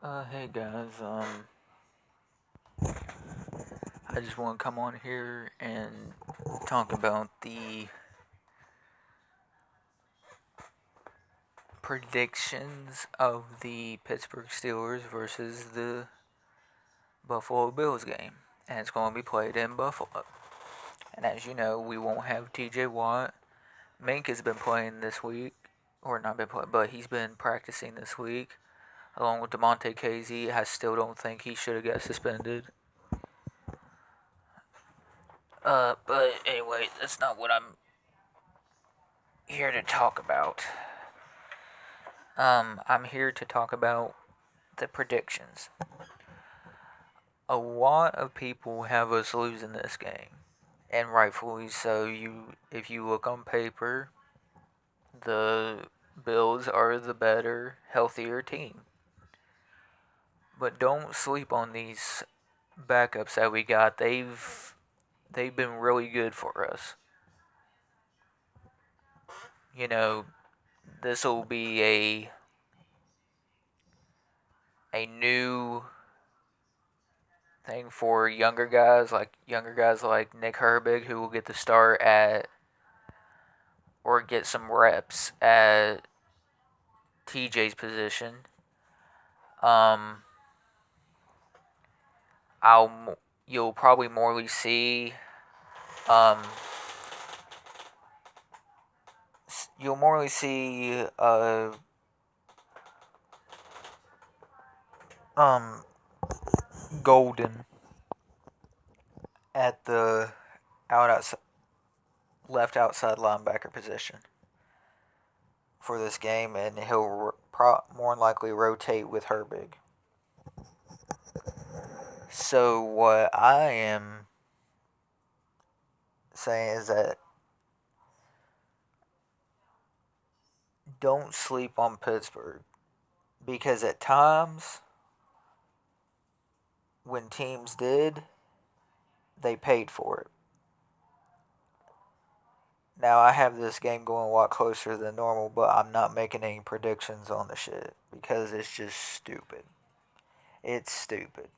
Hey guys, I just want to come on here and talk about the predictions of the Pittsburgh Steelers versus the Buffalo Bills game. And it's going to be played in Buffalo. And as you know, we won't have TJ Watt. Mink has been playing this week, or not been playing, but he's been practicing this week, along with DeMonte Casey. I still don't think he should have got suspended. But anyway, that's not what I'm here to talk about. I'm here to talk about the predictions. A lot of people have us losing this game, and rightfully so. If you look on paper, the Bills are the better, healthier team. But don't sleep on these backups that we got. They've been really good for us. You know, this will be a new thing for younger guys like Nick Herbig, who will get the start at or get some reps at TJ's position. Um, I'll you'll probably morely see um, you'll morely see um Golden at the outside left outside linebacker position for this game, and he'll more than likely rotate with Herbig. So what I am saying is that don't sleep on Pittsburgh because at times when teams did, they paid for it. Now I have this game going a lot closer than normal, but I'm not making any predictions on the shit because it's just stupid. It's stupid.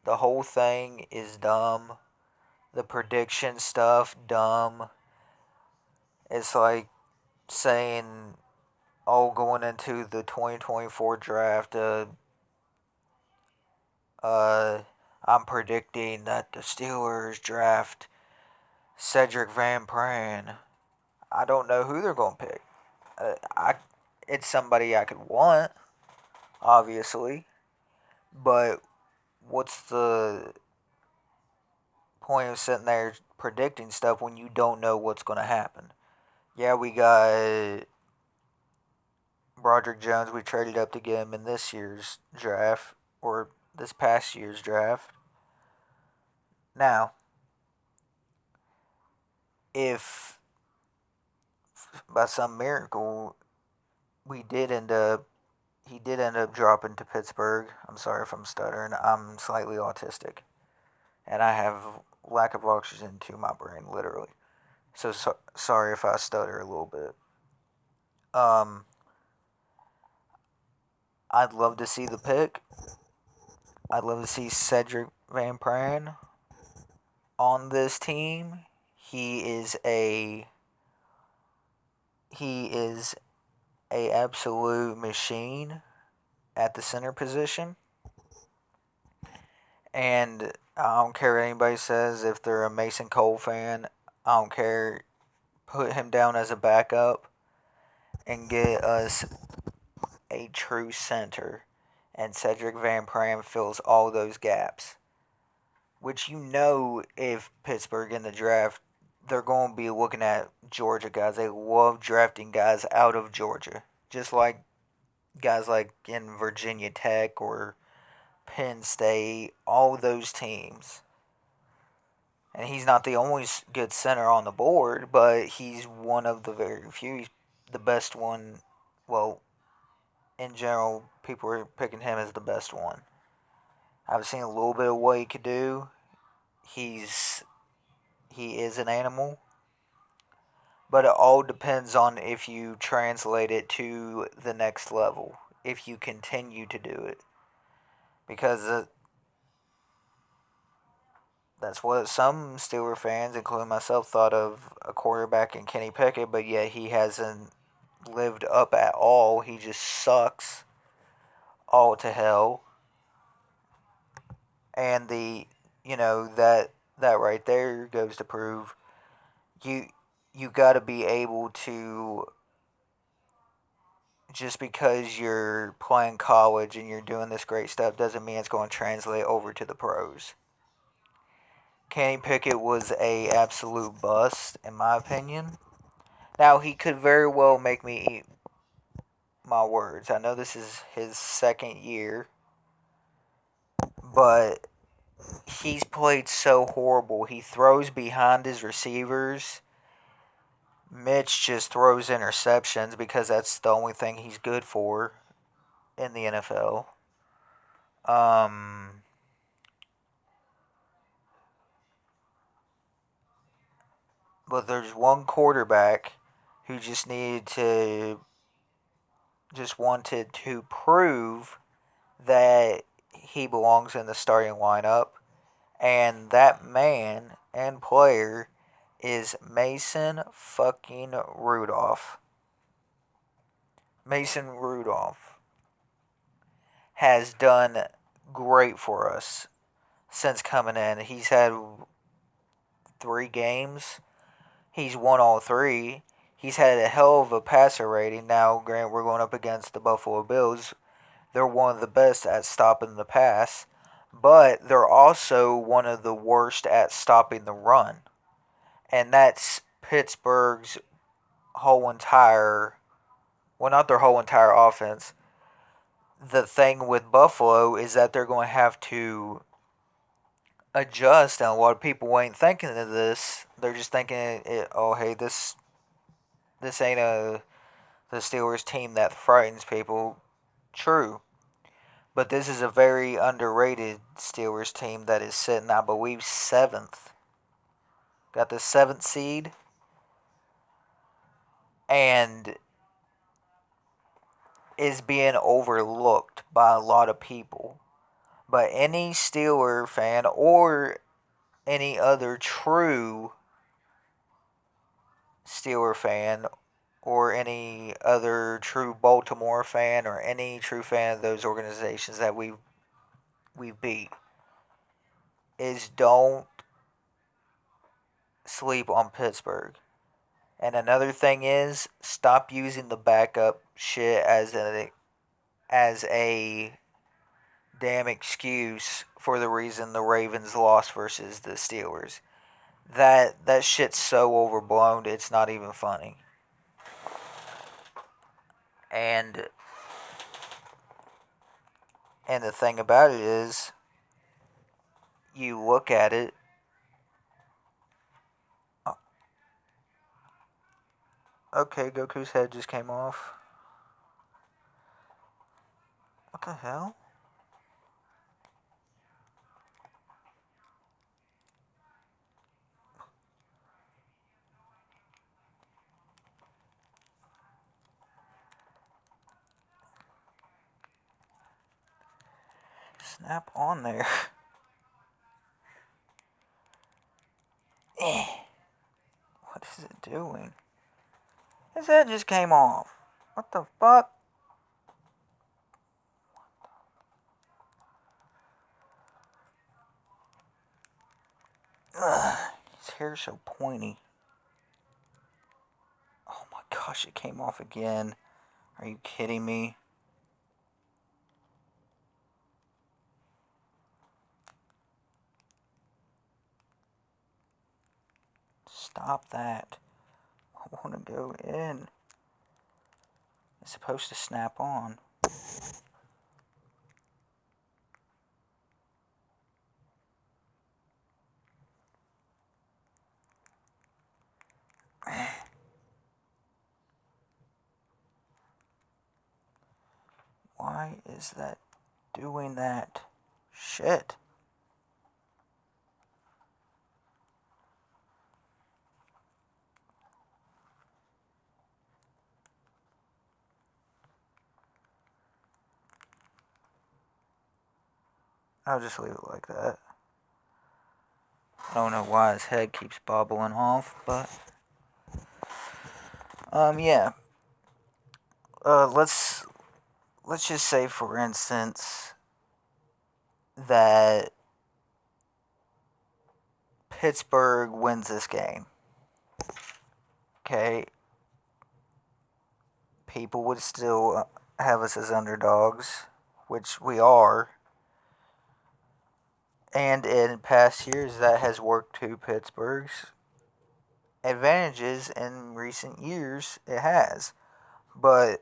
The whole thing is dumb. The prediction stuff, dumb. It's like saying, oh, going into the 2024 draft, uh, I'm predicting that the Steelers draft Cedric Van Pran. I don't know who they're going to pick. I it's somebody I could want, obviously, but what's the point of sitting there predicting stuff when you don't know what's going to happen? Yeah, we got Broderick Jones. We traded up to get him in this year's draft or this past year's draft. Now, if by some miracle we did end up he did end up dropping to Pittsburgh. I'm sorry if I'm stuttering. I'm slightly autistic, and I have lack of oxygen to my brain, literally. So sorry if I stutter a little bit. Um, I'd love to see the pick. I'd love to see Cedric Van Pran on this team. He is a he is a absolute machine at the center position. And I don't care what anybody says. If they're a Mason Cole fan, I don't care. Put him down as a backup and get us a true center. And Cedric Van Pram fills all those gaps. Which you know, if Pittsburgh in the draft, they're going to be looking at Georgia guys. They love drafting guys out of Georgia. Just like guys like in Virginia Tech or Penn State, all those teams. And he's not the only good center on the board, but he's one of the very few. He's the best one. Well, in general, people are picking him as the best one. I've seen a little bit of what he could do. He's he is an animal, but it all depends on if you translate it to the next level. if you continue to do it. Because that's what some Steeler fans, including myself, thought of a quarterback in Kenny Pickett, but yet he hasn't lived up at all. He just sucks all to hell. And that right there goes to prove you you got to be able to, just because you're playing college and you're doing this great stuff doesn't mean it's going to translate over to the pros. Kenny Pickett was a absolute bust in my opinion. Now he could very well make me eat my words. I know this is his second year, but he's played so horrible. He throws behind his receivers. Mitch just throws interceptions because that's the only thing he's good for in the NFL. Um, but there's one quarterback who just wanted to prove that he belongs in the starting lineup, and that man and player is Mason fucking Rudolph. Mason Rudolph has done great for us since coming in. He's had 3 games. He's won all 3. He's had a hell of a passer rating. Now, granted, we're going up against the Buffalo Bills. They're one of the best at stopping the pass, but they're also one of the worst at stopping the run. And that's Pittsburgh's whole entire, well, not their whole entire offense. The thing with Buffalo is that they're going to have to adjust, and a lot of people ain't thinking of this. They're just thinking, oh, hey, this ain't the Steelers team that frightens people. True. But this is a very underrated Steelers team that is sitting, I believe, 7th. Got the 7th seed. And is being overlooked by a lot of people. But any Steeler fan or any other true Steeler fan or any other true Baltimore fan or any true fan of those organizations that we beat is don't sleep on Pittsburgh. And another thing is stop using the backup shit as a damn excuse for the reason the Ravens lost versus the Steelers. That shit's so overblown, it's not even funny. And the thing about it is, you look at it. Okay, Goku's head just came off. What the hell? Snap on there. What is it doing? His head just came off. What the fuck? Ugh, his hair's so pointy. Oh my gosh, it came off again. Are you kidding me? Stop that. I want to go in. It's supposed to snap on. Why is that doing that? Shit. I'll just leave it like that. I don't know why his head keeps bobbling off, but yeah. Let's just say, for instance, that Pittsburgh wins this game. Okay, people would still have us as underdogs, which we are. And in past years, that has worked to Pittsburgh's advantages. In recent years, it has. But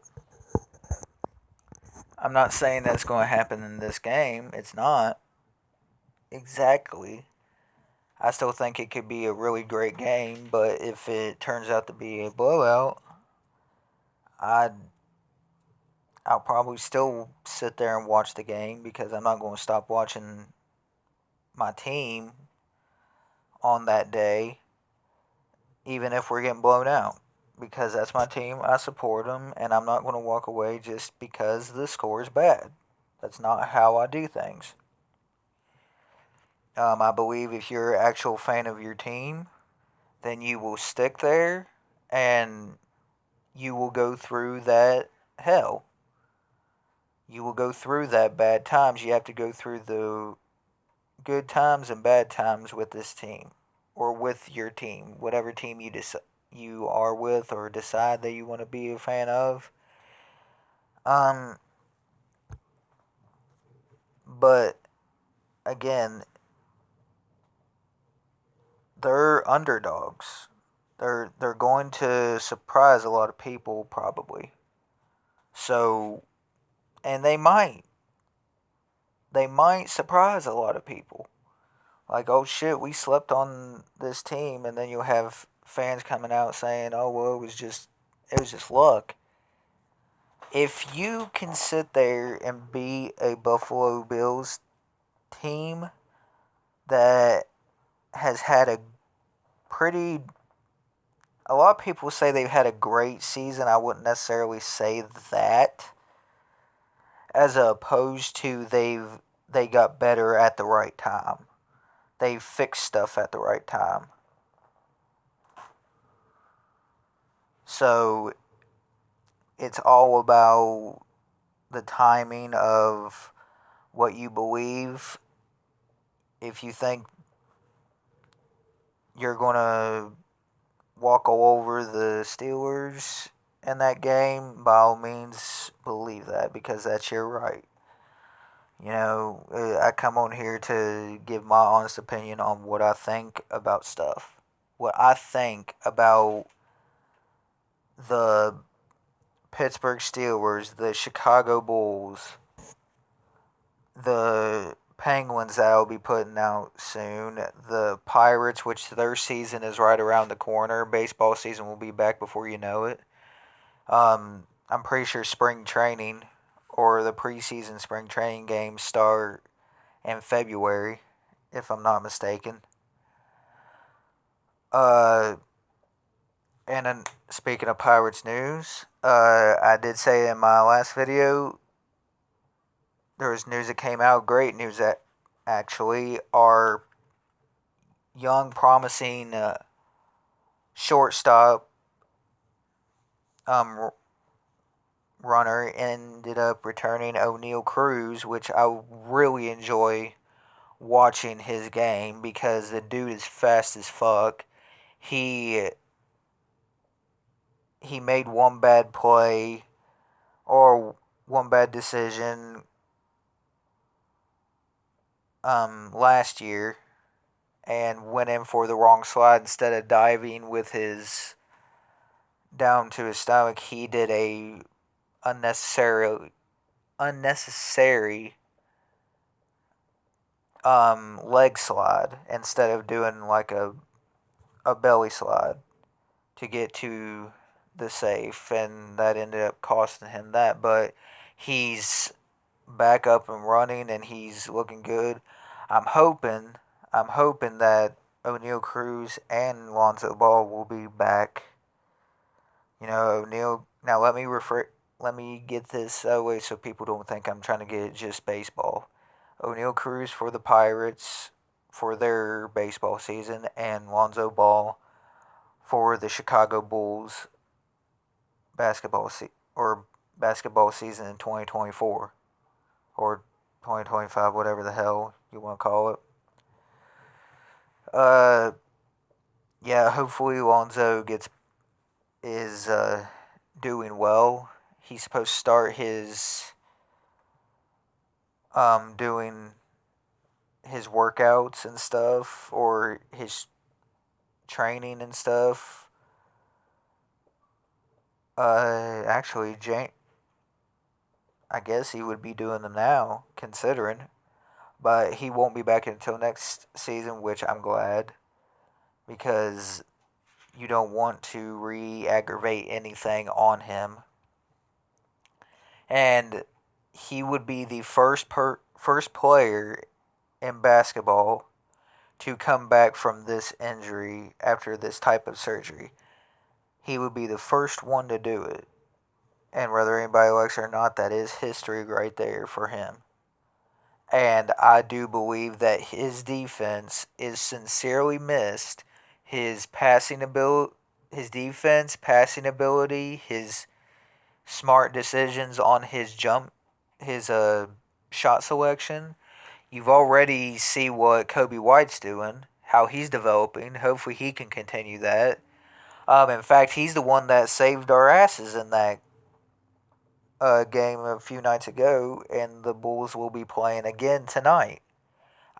I'm not saying that's going to happen in this game. It's not. Exactly. I still think it could be a really great game, but if it turns out to be a blowout, I'd I'll probably still sit there and watch the game because I'm not going to stop watching my team on that day, even if we're getting blown out. Because that's my team, I support them, and I'm not going to walk away just because the score is bad. That's not how I do things. I believe if you're an actual fan of your team, then you will stick there and you will go through that hell. You will go through that bad times. You have to go through the good times and bad times with this team or with your team, whatever team you are with or decide that you want to be a fan of. Um, but again, they're underdogs. They're going to surprise a lot of people probably. So, and they might surprise a lot of people. Like, oh shit, we slept on this team, and then you'll have fans coming out saying, oh well, it was just luck. If you can sit there and be a Buffalo Bills team that has had pretty a lot of people say they've had a great season. I wouldn't necessarily say that, as opposed to they got better at the right time. They fixed stuff at the right time. So it's all about the timing of what you believe. If you think you're going to walk all over the Steelers in that game, by all means believe that because that's your right. I come on here to give my honest opinion on what I think about stuff. What I think about the Pittsburgh Steelers, the Chicago Bulls, the Penguins that will be putting out soon, the Pirates, which their season is right around the corner. Baseball season will be back before you know it. I'm pretty sure spring training or the preseason spring training games start in February, if I'm not mistaken. Uh, and then speaking of Pirates news, I did say in my last video there was news that came out. Great news that actually our young, promising shortstop um, runner ended up returning, O'Neal Cruz, which I really enjoy watching his game because the dude is fast as fuck. He he made one bad play or one bad decision last year and went in for the wrong slide instead of diving with his down to his stomach. He did a unnecessary leg slide instead of doing like a belly slide to get to the safe, and that ended up costing him that. But he's back up and running, and he's looking good. I'm hoping, I'm hoping that O'Neal Cruz and Lonzo Ball will be back. O'Neal. Now let me get this away so people don't think I'm trying to get just baseball. O'Neal Cruz for the Pirates for their baseball season, and Lonzo Ball for the Chicago Bulls basketball or basketball season in 2024 or 2025, whatever the hell you want to call it. Uh, yeah, hopefully Lonzo gets is doing well. He's supposed to start his doing his workouts and stuff, or his training and stuff. Actually, I guess he would be doing them now, considering. But he won't be back until next season, which I'm glad, because you don't want to re-aggravate anything on him. And he would be the first player in basketball to come back from this injury after this type of surgery. He would be the first one to do it. And whether anybody likes it or not, that is history right there for him. And I do believe that his defense is sincerely missed. His passing ability, his defense, passing ability, his smart decisions on his shot selection. You've already see what Kobe White's doing, how he's developing. Hopefully, he can continue that. In fact, he's the one that saved our asses in that game a few nights ago, and the Bulls will be playing again tonight.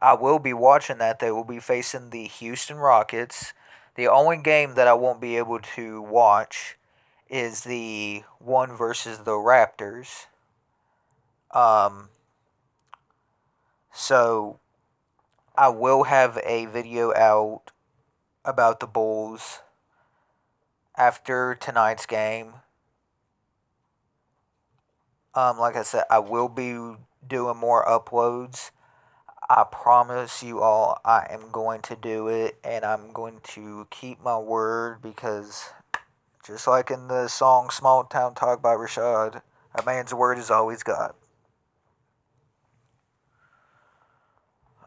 I will be watching that. They will be facing the Houston Rockets. The only game that I won't be able to watch is the one versus the Raptors. Um, so I will have a video out about the Bulls after tonight's game. Like I said, I will be doing more uploads. I promise you all I am going to do it, and I'm going to keep my word, because just like in the song Small Town Talk by Rashad, a man's word is all he's got.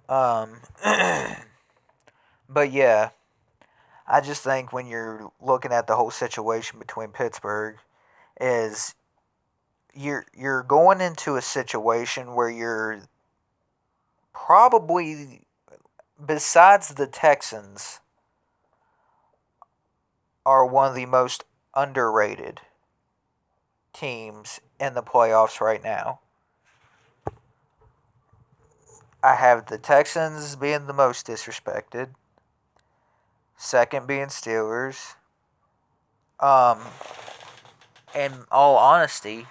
Um, but yeah, I just think when you're looking at the whole situation between Pittsburgh, is you're going into a situation where you're probably, besides the Texans, are one of the most underrated teams in the playoffs right now. I have the Texans being the most disrespected, second being Steelers. Um, in all honesty,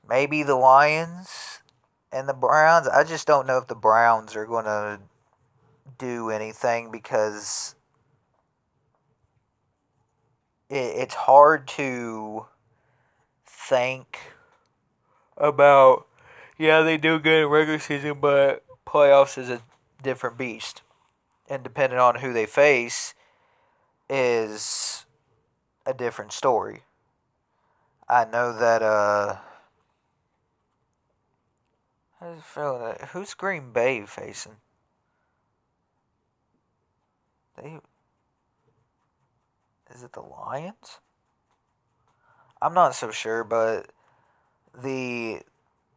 maybe the Lions and the Browns. I just don't know if the Browns are going to do anything, because it's hard to think about. Yeah, they do good in regular season, but playoffs is a different beast. And depending on who they face, is a different story. I know that I just feel that who's Green Bay facing? They Is it the Lions? I'm not so sure, but the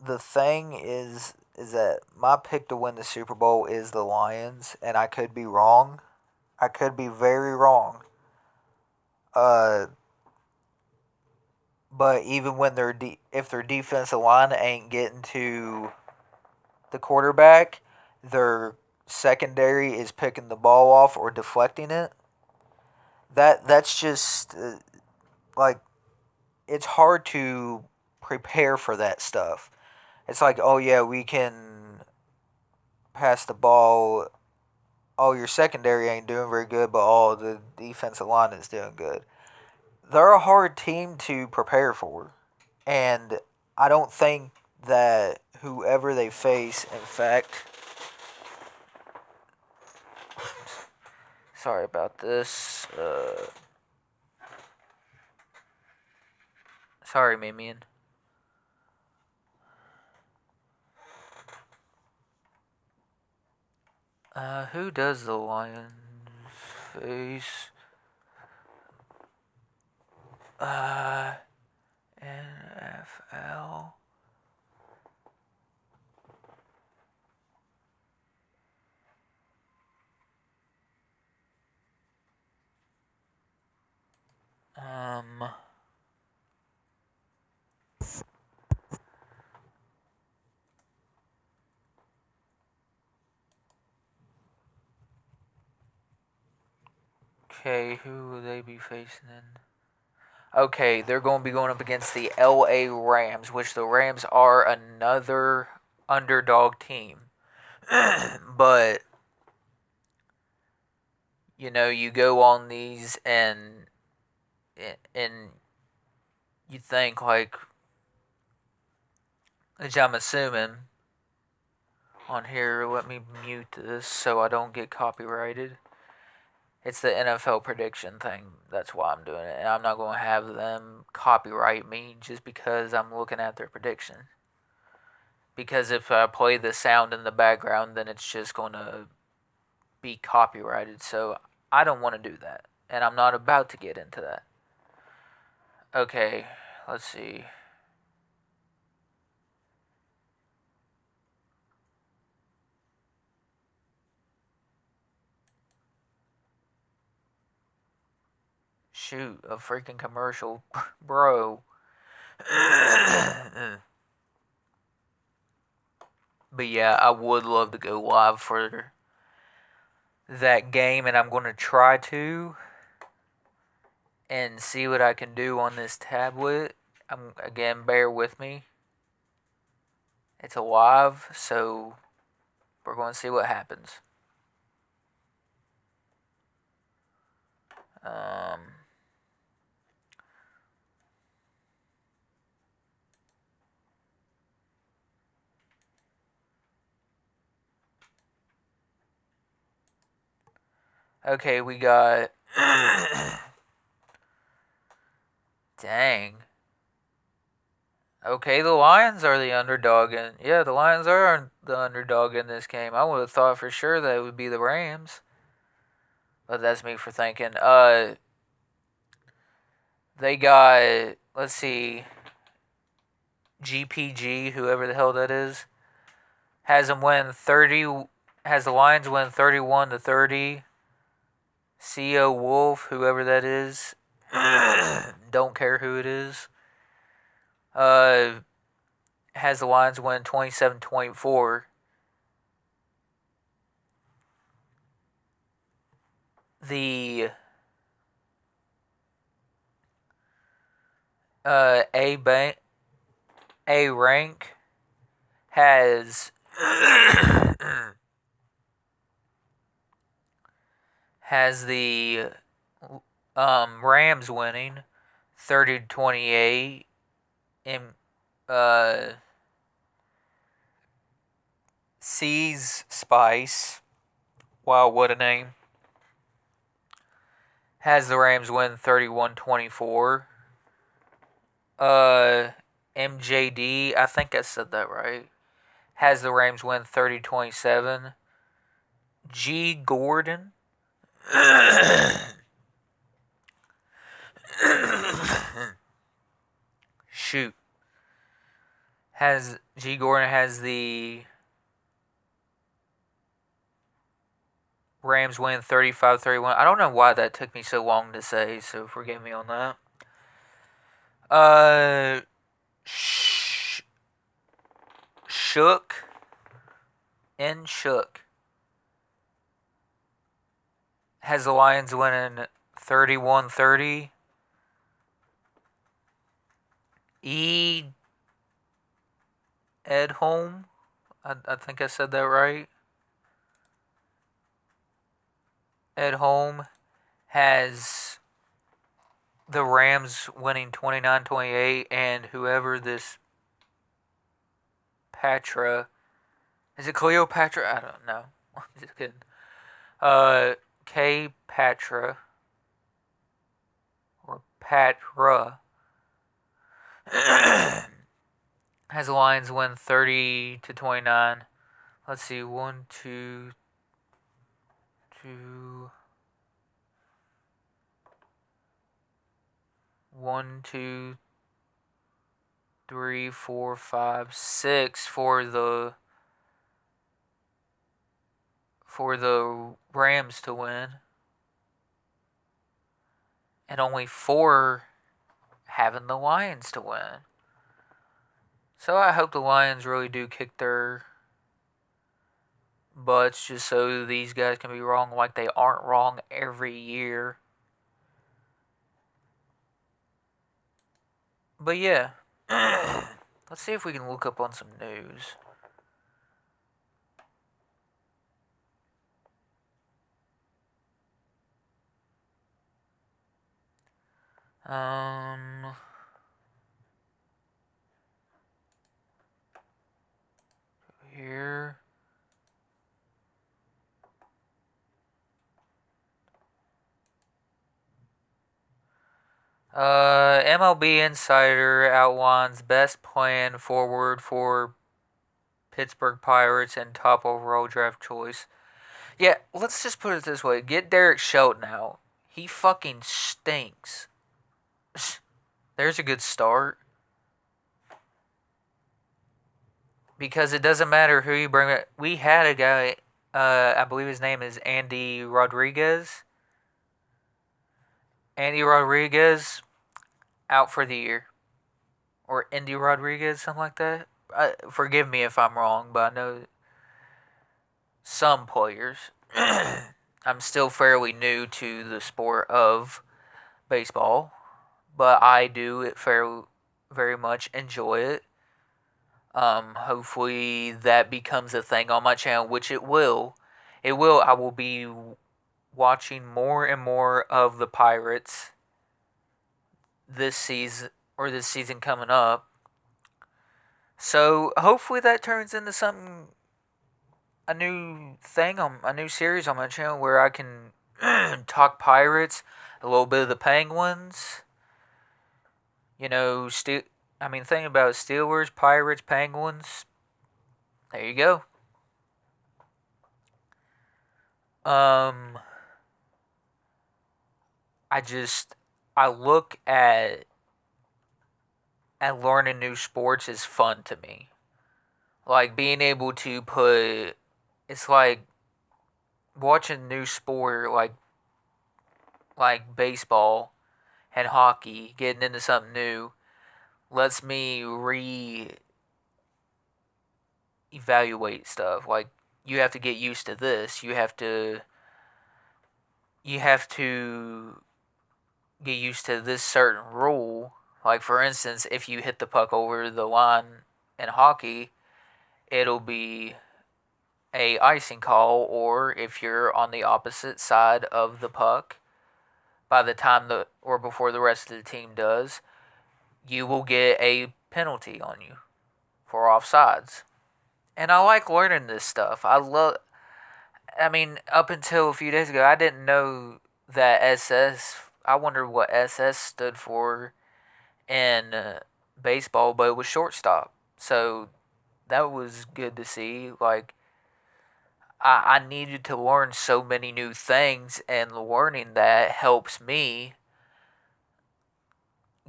the thing is that my pick to win the Super Bowl is the Lions, and I could be wrong. I could be very wrong. Uh, but even when if their defensive line ain't getting to the quarterback, their secondary is picking the ball off or deflecting it. That's just like, it's hard to prepare for that stuff. It's like, oh yeah, we can pass the ball. Oh, your secondary ain't doing very good, but oh, the defensive line is doing good. They're a hard team to prepare for, and I don't think that whoever they face, in fact, sorry about this. Sorry, Mimian. Who does the Lions face? NFL. Um. Okay, who will they be facing in? Okay, they're going to be going up against the LA Rams, which the Rams are another underdog team. But you know, you go on these and you think like, which I'm assuming on here. Let me mute this so I don't get copyrighted. It's the NFL prediction thing. That's why I'm doing it. And I'm not going to have them copyright me just because I'm looking at their prediction. Because if I play the sound in the background, then it's just going to be copyrighted. So I don't want to do that. And I'm not about to get into that. Okay, let's see. Shoot, a freaking commercial. Bro. But yeah, I would love to go live for that game, and I'm going to try to and see what I can do on this tablet. Again, bear with me. It's a live, so we're going to see what happens. Um, okay, we got. Dang. Okay, the Lions are the underdog, and yeah, the Lions are the underdog in this game. I would have thought for sure that it would be the Rams, but that's me for thinking. They got, let's see, GPG, whoever the hell that is, has them win 30. Has the Lions win 31-30. CO Wolf, whoever that is, don't care who it is. Has the Lions win 27-24. The A rank has has the Rams winning 30-28. And C's Spice, wow, what a name, has the Rams win 31-24. MJD, I think I said that right, has the Rams win 30-27. G Gordon shoot. G Gordon has the Rams win 35-31. I don't know why that took me so long to say, so forgive me on that. Shook has the Lions winning 31-30. Edholm, I think I said that right. Edholm has the Rams winning 29-28, and whoever this Patra, is it Cleopatra? I don't know. Just kidding. K Patra or Patra has the Lions win 30-29. Let's see, 1, 2, two, 1, 2, 3, 4, 5, 6 for the Rams to win, and only 4 having the Lions to win. So I hope the Lions really do kick their butts just so these guys can be wrong like they aren't wrong every year. But yeah, let's see if we can look up on some news. Um, here. MLB Insider outlines best plan forward for Pittsburgh Pirates and top overall draft choice. Yeah, let's just put it this way. Get Derek Shelton out. He fucking stinks. There's a good start. Because it doesn't matter who you bring it. We had a guy, I believe his name is Andy Rodriguez. Andy Rodriguez out for the year. Or Andy Rodriguez, something like that. Forgive me if I'm wrong, but I know some players. I'm still fairly new to the sport of baseball, but I do it very much enjoy it. Hopefully that becomes a thing on my channel, which it will. It will. I will be watching more and more of the Pirates this season coming up. So hopefully that turns into something, a new thing on a new series on my channel where I can talk Pirates, a little bit of the Penguins. You know, think about Steelers, Pirates, Penguins. There you go. Um, I just I look at learning new sports is fun to me. Like being able to put, it's like watching new sport like baseball and hockey, getting into something new lets me evaluate stuff. Like you have to get used to this. You have to get used to this certain rule. Like for instance, if you hit the puck over the line in hockey, it'll be a icing call, or if you're on the opposite side of the puck by the time before the rest of the team does, you will get a penalty on you for offsides. And I like learning this stuff. Up until a few days ago, I didn't know that SS. I wondered what SS stood for in baseball, but it was shortstop. So that was good to see. Like, I needed to learn so many new things, and learning that helps me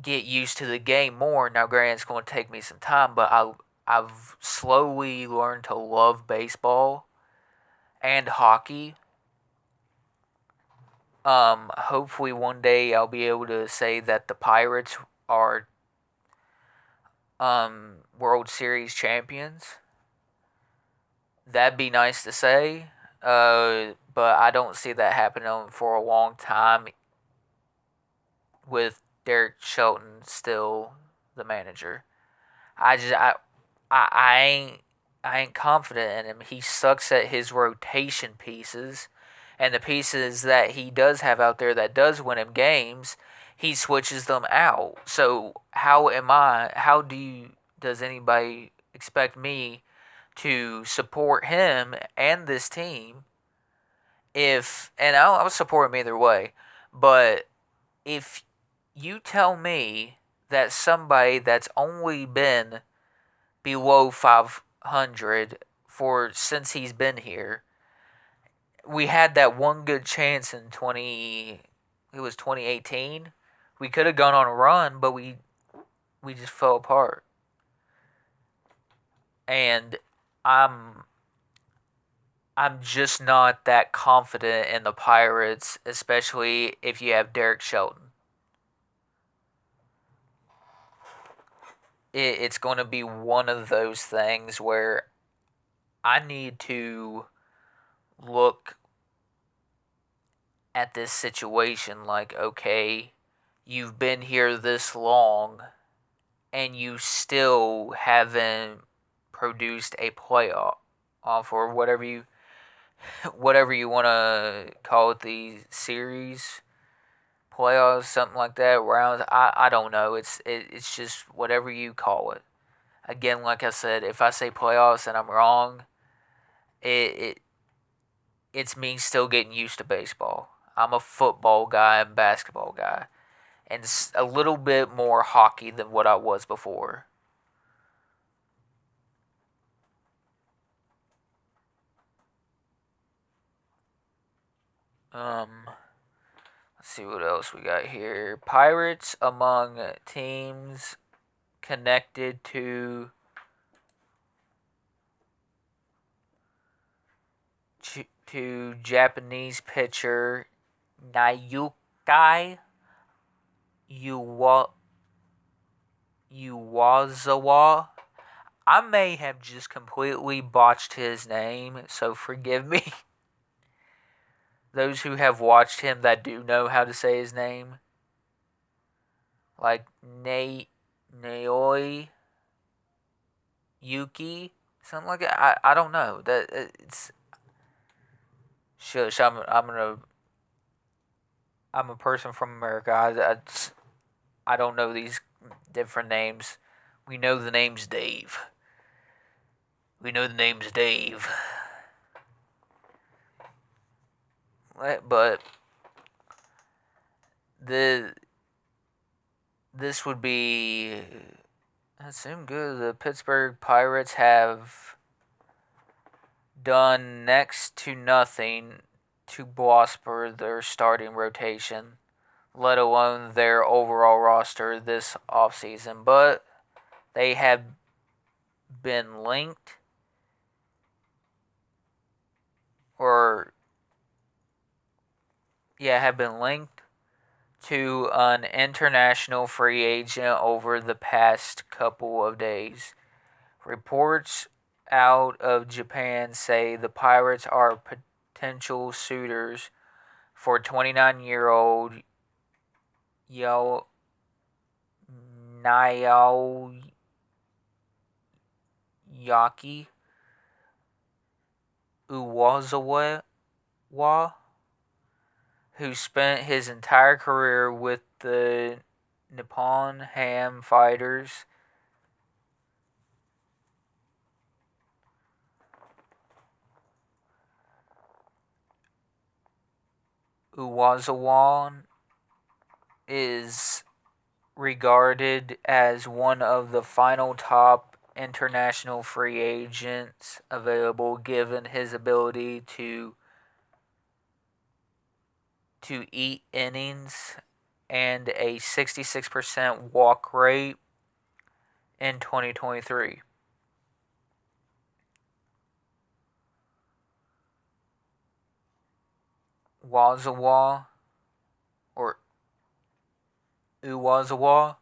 get used to the game more. Now, granted, it's going to take me some time, but I've slowly learned to love baseball and hockey. Hopefully one day I'll be able to say that the Pirates are World Series champions. That'd be nice to say. But I don't see that happening for a long time with Derek Shelton still the manager. I just I ain't confident in him. He sucks at his rotation pieces, and the pieces that he does have out there that does win him games, he switches them out. So does anybody expect me to support him and this team I'll support him either way, but if you tell me that somebody that's only been below 500 since he's been here we had that one good chance in 20. It was 2018. We could have gone on a run, but we just fell apart. And I'm I'm just not that confident in the Pirates, especially if you have Derek Shelton. It's going to be one of those things where I need to look at this situation like, okay, you've been here this long and you still haven't produced a playoff or whatever you want to call it, the series playoffs, something like that, rounds. I don't know. It's just whatever you call it. Again, like I said, if I say playoffs and I'm wrong, it, it it's me still getting used to baseball. I'm a football guy and basketball guy, and a little bit more hockey than what I was before. Let's see what else we got here. Pirates among teams connected to Japanese pitcher Nayukai Yuwa, Uwazawa. I may have just completely botched his name, so forgive me. Those who have watched him that do know how to say his name, like Naoi Yuki, something like that. I don't know. That it's shush. I'm a person from America. I don't know these different names. We know the name's Dave. We know the name's Dave. But the this would be, I assume, good. The Pittsburgh Pirates have done next to nothing to bolster their starting rotation, let alone their overall roster this offseason. But they have been linked, or yeah, have been linked to an international free agent over the past couple of days. Reports out of Japan say the Pirates are potential suitors for 29-year-old Yo Naoyaki, Uwazawa, who spent his entire career with the Nippon Ham Fighters. Uwazawa is regarded as one of the final top international free agents available, given his ability to eat innings and a 66% walk rate in 2023. Wazawa or Uwazawa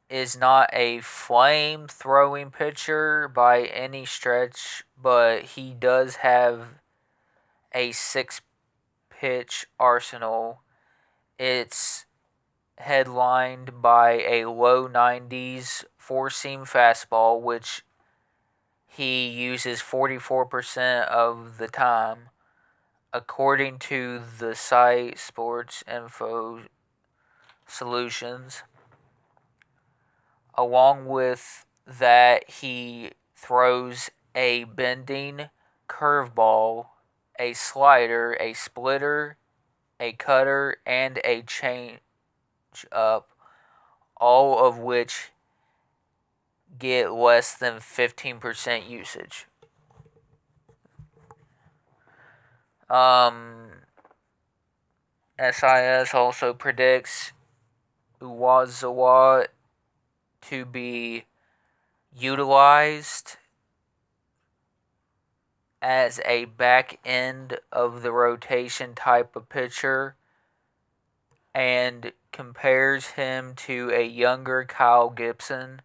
is not a flame throwing pitcher by any stretch, but he does have a six pitch arsenal. It's headlined by a low 90s four seam fastball, which he uses 44% of the time, according to the site Sports Info Solutions. Along with that, he throws a bending curveball, a slider, a splitter, a cutter, and a change up, all of which get less than 15% usage. SIS also predicts Uwazawa to be utilized as a back end of the rotation type of pitcher and compares him to a younger Kyle Gibson.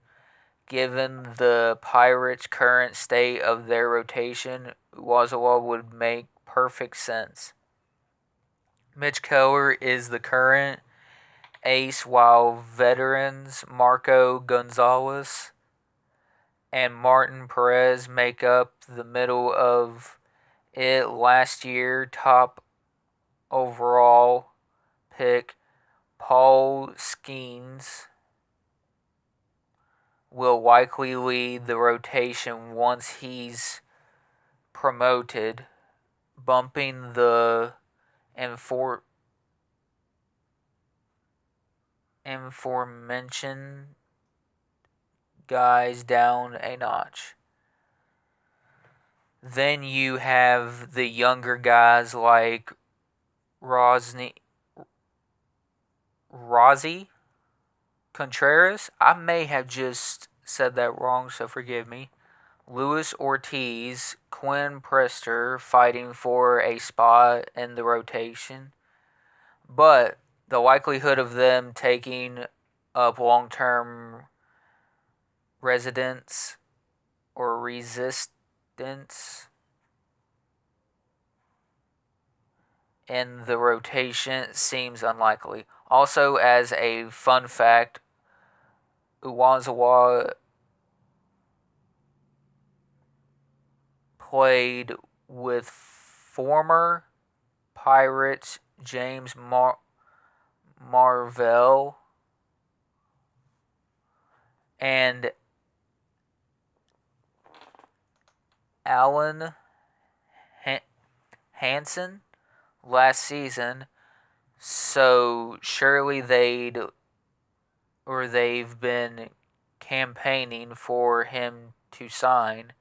Given the Pirates' current state of their rotation, Wazawa would make perfect sense. Mitch Keller is the current ace, while veterans Marco Gonzalez and Martin Perez make up the middle of it. Last year, top overall pick Paul Skeens will likely lead the rotation once he's promoted, bumping the aforementioned guys down a notch. Then you have the younger guys like Rosny Contreras. I may have just said that wrong, so forgive me. Luis Ortiz, Quinn Prester fighting for a spot in the rotation. But the likelihood of them taking up long term residence or resistance in the rotation seems unlikely. Also, as a fun fact, Uwazawa played with former Pirates James Marvell and Alan Hansen last season, so surely they've been campaigning for him to sign.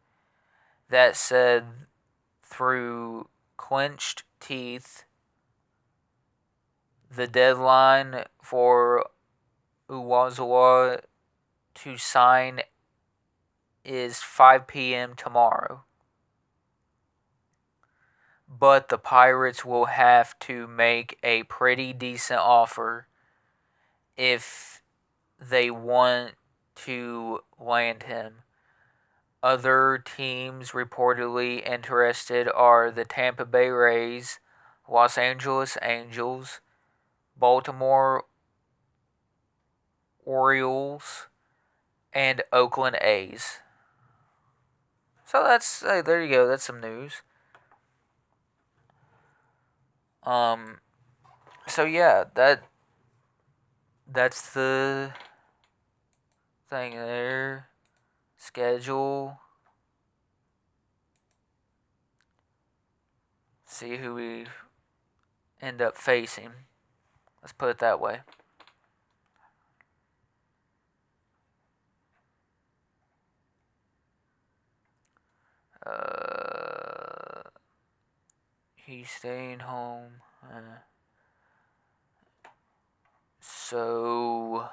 That said, through clenched teeth, the deadline for Uwazawa to sign is 5 p.m. tomorrow. But the Pirates will have to make a pretty decent offer if they want to land him. Other teams reportedly interested are the Tampa Bay Rays, Los Angeles Angels, Baltimore Orioles, and Oakland A's. So there you go. That's some news. So yeah, that's the thing there. Schedule. See who we end up facing. Let's put it that way. He's staying home. So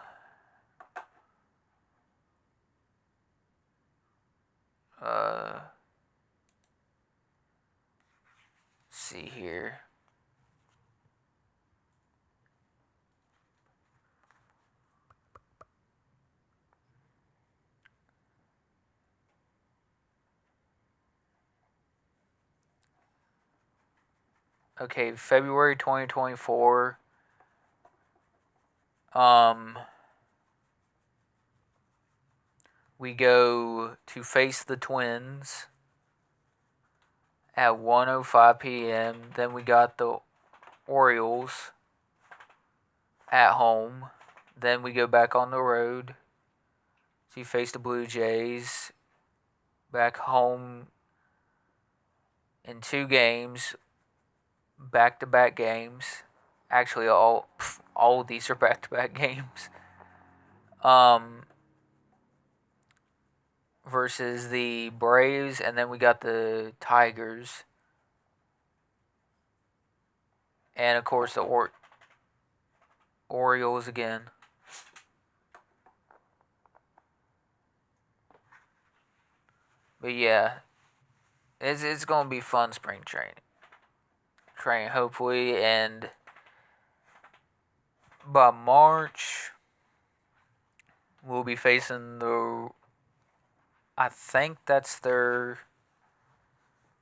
see here. Okay, February 2024. We go to face the Twins at 1:05 p.m. Then we got the Orioles at home. Then we go back on the road to face the Blue Jays back home in 2 games, back-to-back games. Actually, all of these are back-to-back games. Versus the Braves, and then we got the Tigers. and of course the Orioles again. But yeah, it's gonna be fun spring training hopefully, and by March we'll be facing the. I think that's their.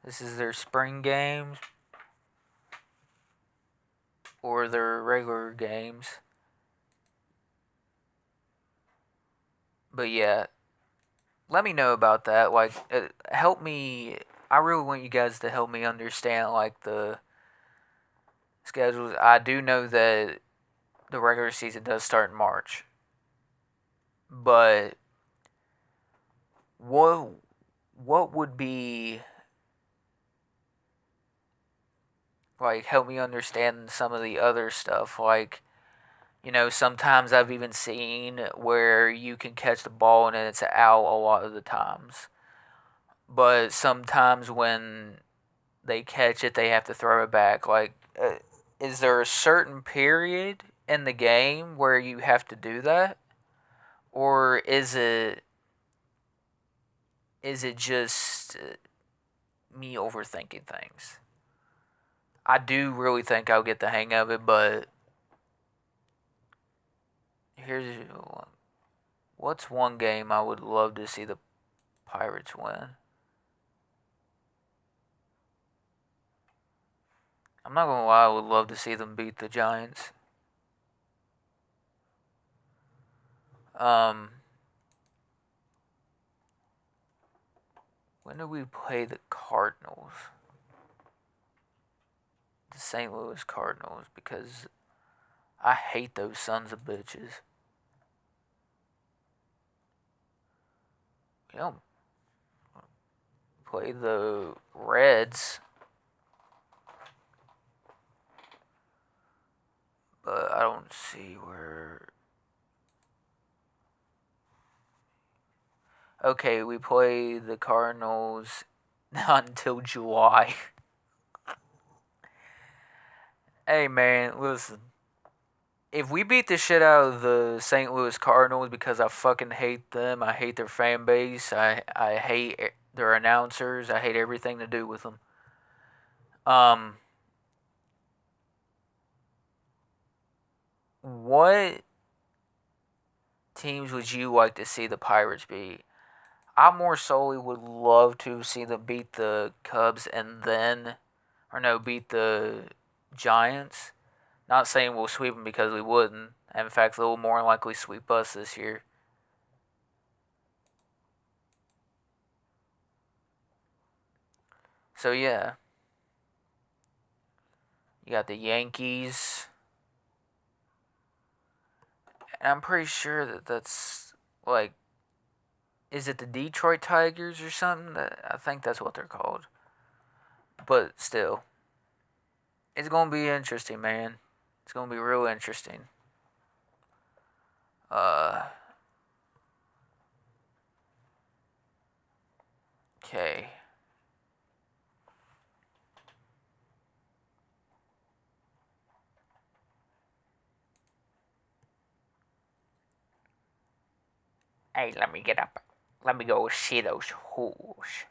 This is their spring games or their regular games. But yeah, let me know about that. Like, help me. I really want you guys to help me understand like the schedules. I do know that the regular season does start in March, but what what would be like help me understand some of the other stuff like sometimes I've even seen where you can catch the ball and it's out a lot of the times, but sometimes when they catch it they have to throw it back. Like, is there a certain period in the game where you have to do that, or is it just me overthinking things? I do really think I'll get the hang of it, but here's what's one game I would love to see the Pirates win. I'm not gonna lie, I would love to see them beat the Giants. Um, when do we play the Cardinals? The St. Louis Cardinals, because I hate those sons of bitches. We don't play the Reds, but I don't see where. Okay, we play the Cardinals not until July. Hey man, listen. If we beat the shit out of the St. Louis Cardinals because I fucking hate them, I hate their fan base, I hate their announcers, I hate everything to do with them. Um, what teams would you like to see the Pirates beat? I more solely would love to see them beat the Cubs and then, or no, beat the Giants. Not saying we'll sweep them because we wouldn't. In fact, they'll more likely sweep us this year. So yeah, you got the Yankees. And I'm pretty sure that that's like, is it the Detroit Tigers or something? I think that's what they're called. But still, it's gonna be interesting, man. It's gonna be real interesting. Uh, okay. Hey, let me get up. Let me go see those fools.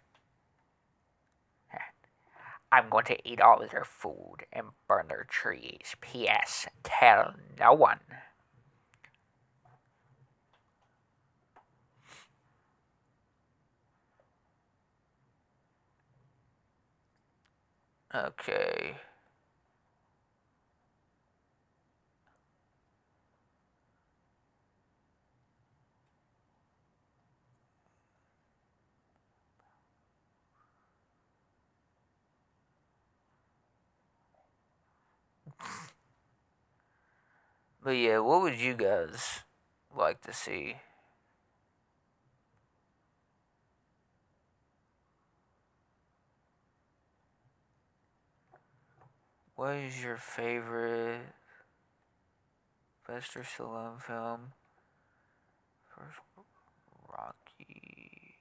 I'm going to eat all of their food and burn their trees. P.S. Tell no one. Okay. But yeah, what would you guys like to see? What is your favorite Sylvester Stallone film? First, Rocky.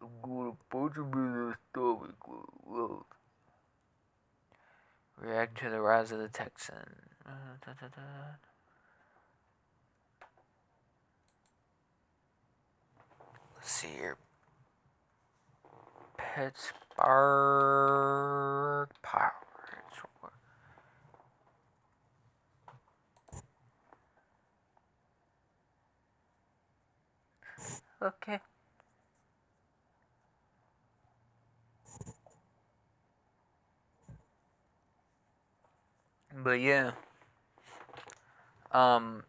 I'm gonna punch him in the stomach. to the rise of the Texan. Let's see here. Pittsburgh Pirates. Okay. But yeah. Um,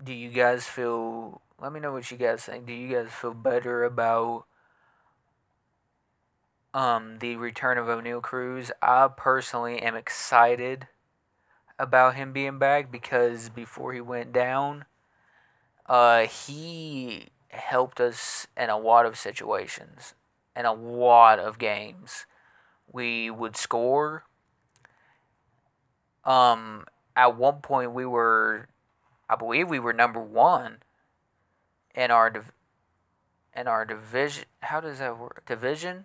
do you guys feel? Let me know what you guys think. Do you guys feel better about the return of O'Neal Cruz? I personally am excited about him being back because before he went down, he helped us in a lot of situations, in a lot of games. We would score. Um, at one point we were, I believe we were number one in our division. How does that work? Division?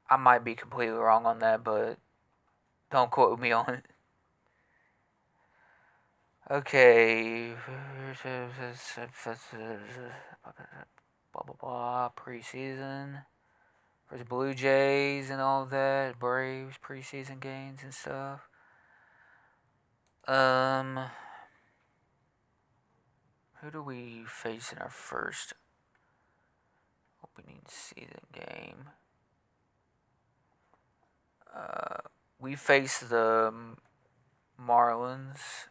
I might be completely wrong on that, but don't quote me on it. Okay. Blah blah blah. Preseason for the Blue Jays and all that. Braves preseason games and stuff. Um, who do we face in our first opening season game? We face the Marlins.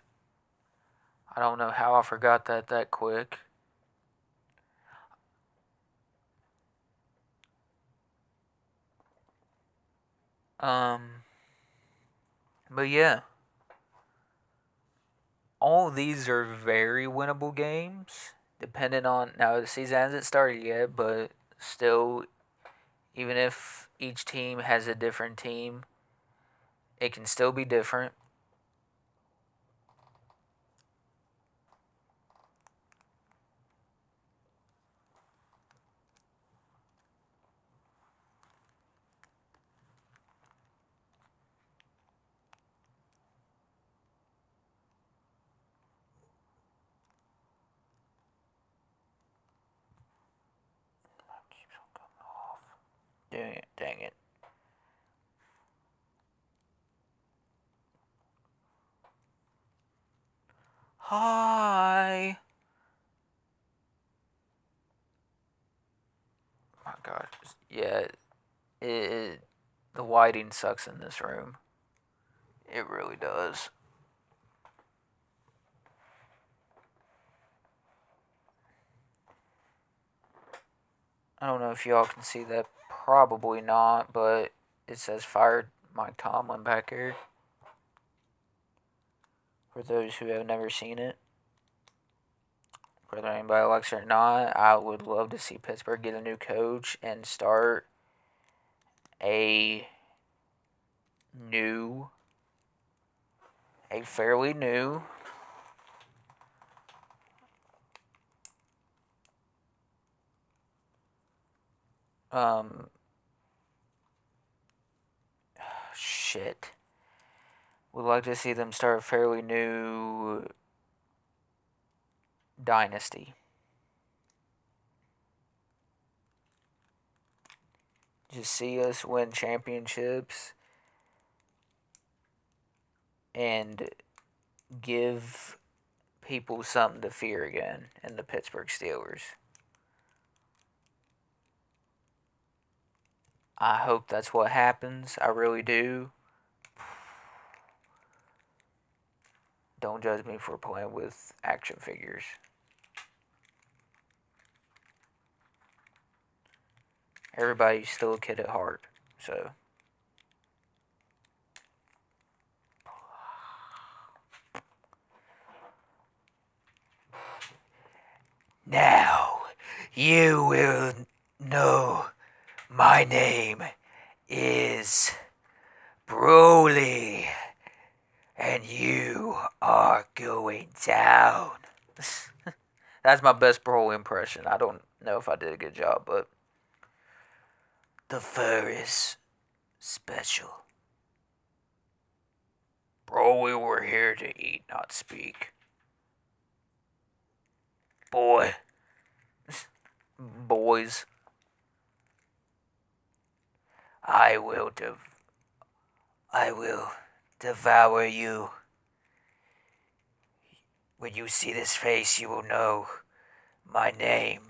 I don't know how I forgot that quick. Um, but yeah, all these are very winnable games. Depending on now, the season hasn't started yet, but still, even if each team has a different team, it can still be different. Dang it. Hi. My God. Yeah, the lighting sucks in this room. It really does. I don't know if y'all can see that. Probably not, but it says fired Mike Tomlin back here. For those who have never seen it, whether anybody likes it or not, I would love to see Pittsburgh get a new coach and start a new, a fairly new um shit. Would like to see them start a fairly new dynasty. Just see us win championships and give people something to fear again in the Pittsburgh Steelers. I hope that's what happens. I really do. Don't judge me for playing with action figures. Everybody's still a kid at heart, so. Now, you will know my name is Broly, and you are going down. That's my best Broly impression. I don't know if I did a good job, but the fur is special. Bro, we were here to eat, not speak. Boy. Boys. I will I will devour you. When you see this face, you will know my name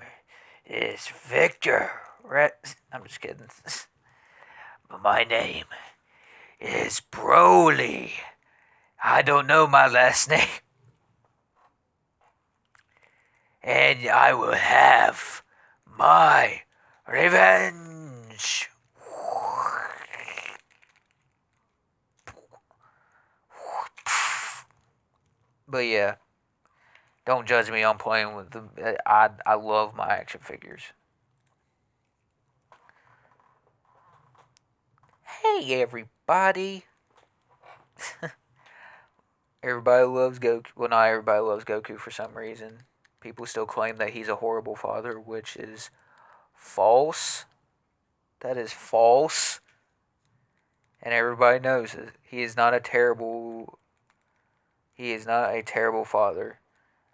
is Victor. I'm just kidding. But my name is Broly. I don't know my last name. And I will have my revenge. But yeah, don't judge me on playing with them. I love my action figures. Hey everybody. Everybody loves Goku. Well, not everybody loves Goku for some reason. People still claim that he's a horrible father, which is false. That is false. And everybody knows it. He is not a terrible father.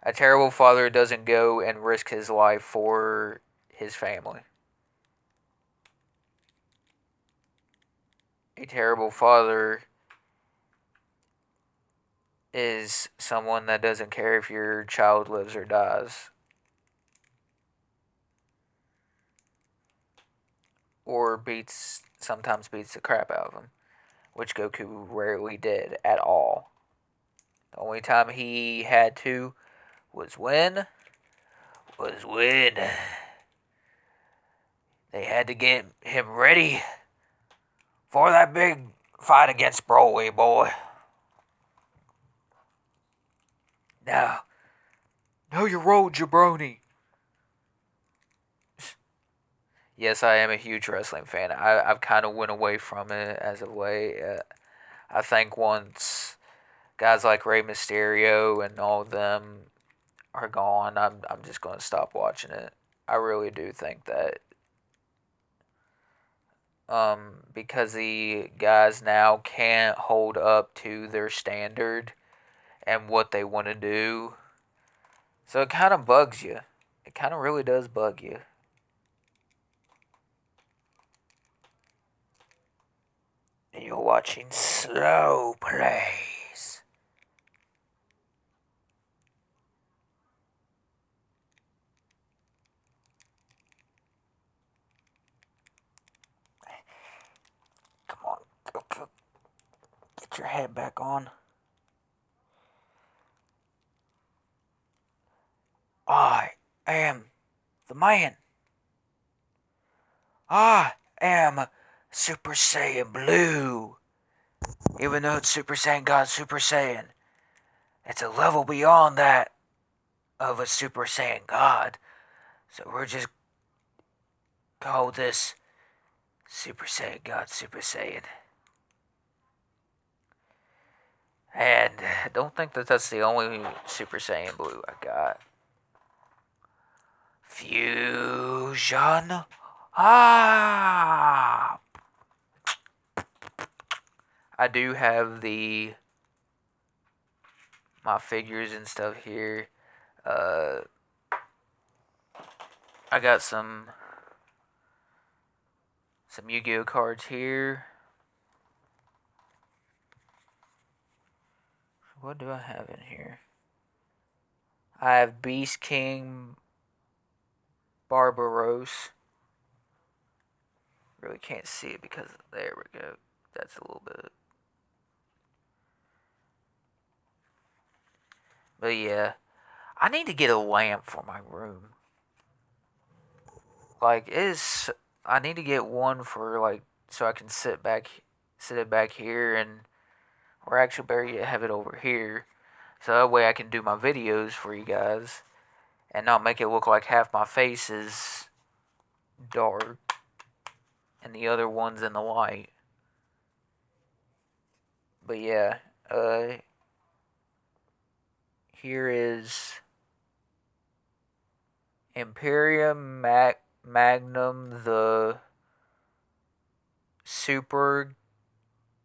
A terrible father doesn't go and risk his life for his family. A terrible father is someone that doesn't care if your child lives or dies. Or sometimes beats the crap out of him. Which Goku rarely did at all. The only time he had to was when they had to get him ready for that big fight against Broly, boy. Now, know your role, jabroni. Yes, I am a huge wrestling fan. I've kind of went away from it as of late. I think once guys like Rey Mysterio and all of them are gone, I'm just going to stop watching it. I really do think that because the guys now can't hold up to their standard and what they want to do. So it kind of bugs you. It kind of really does bug you. And you're watching slow plays. Come on, go. Get your head back on. I am the man. I am Super Saiyan Blue. Even though it's Super Saiyan God Super Saiyan, it's a level beyond that of a Super Saiyan God. So we're just call this Super Saiyan God Super Saiyan. And I don't think that that's the only Super Saiyan Blue I got. Fusion. Ah! I do have my figures and stuff here. I got some Yu-Gi-Oh cards here. What do I have in here? I have Beast King Barbaros. Really can't see it because there we go. That's a little bit. But yeah, I need to get a lamp for my room. Like I need to get one for like so I can sit it back here or actually better yet have it over here, so that way I can do my videos for you guys and not make it look like half my face is dark and the other one's in the light. But yeah, here is Imperium Magnum, the super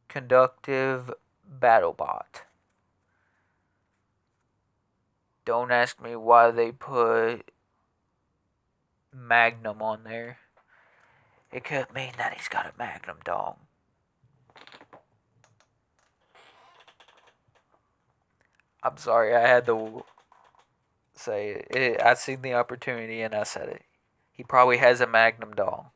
conductive battle bot. Don't ask me why they put Magnum on there. It could mean that he's got a Magnum dog. I'm sorry, I had to say it. I seen the opportunity and I said it. He probably has a Magnum dog.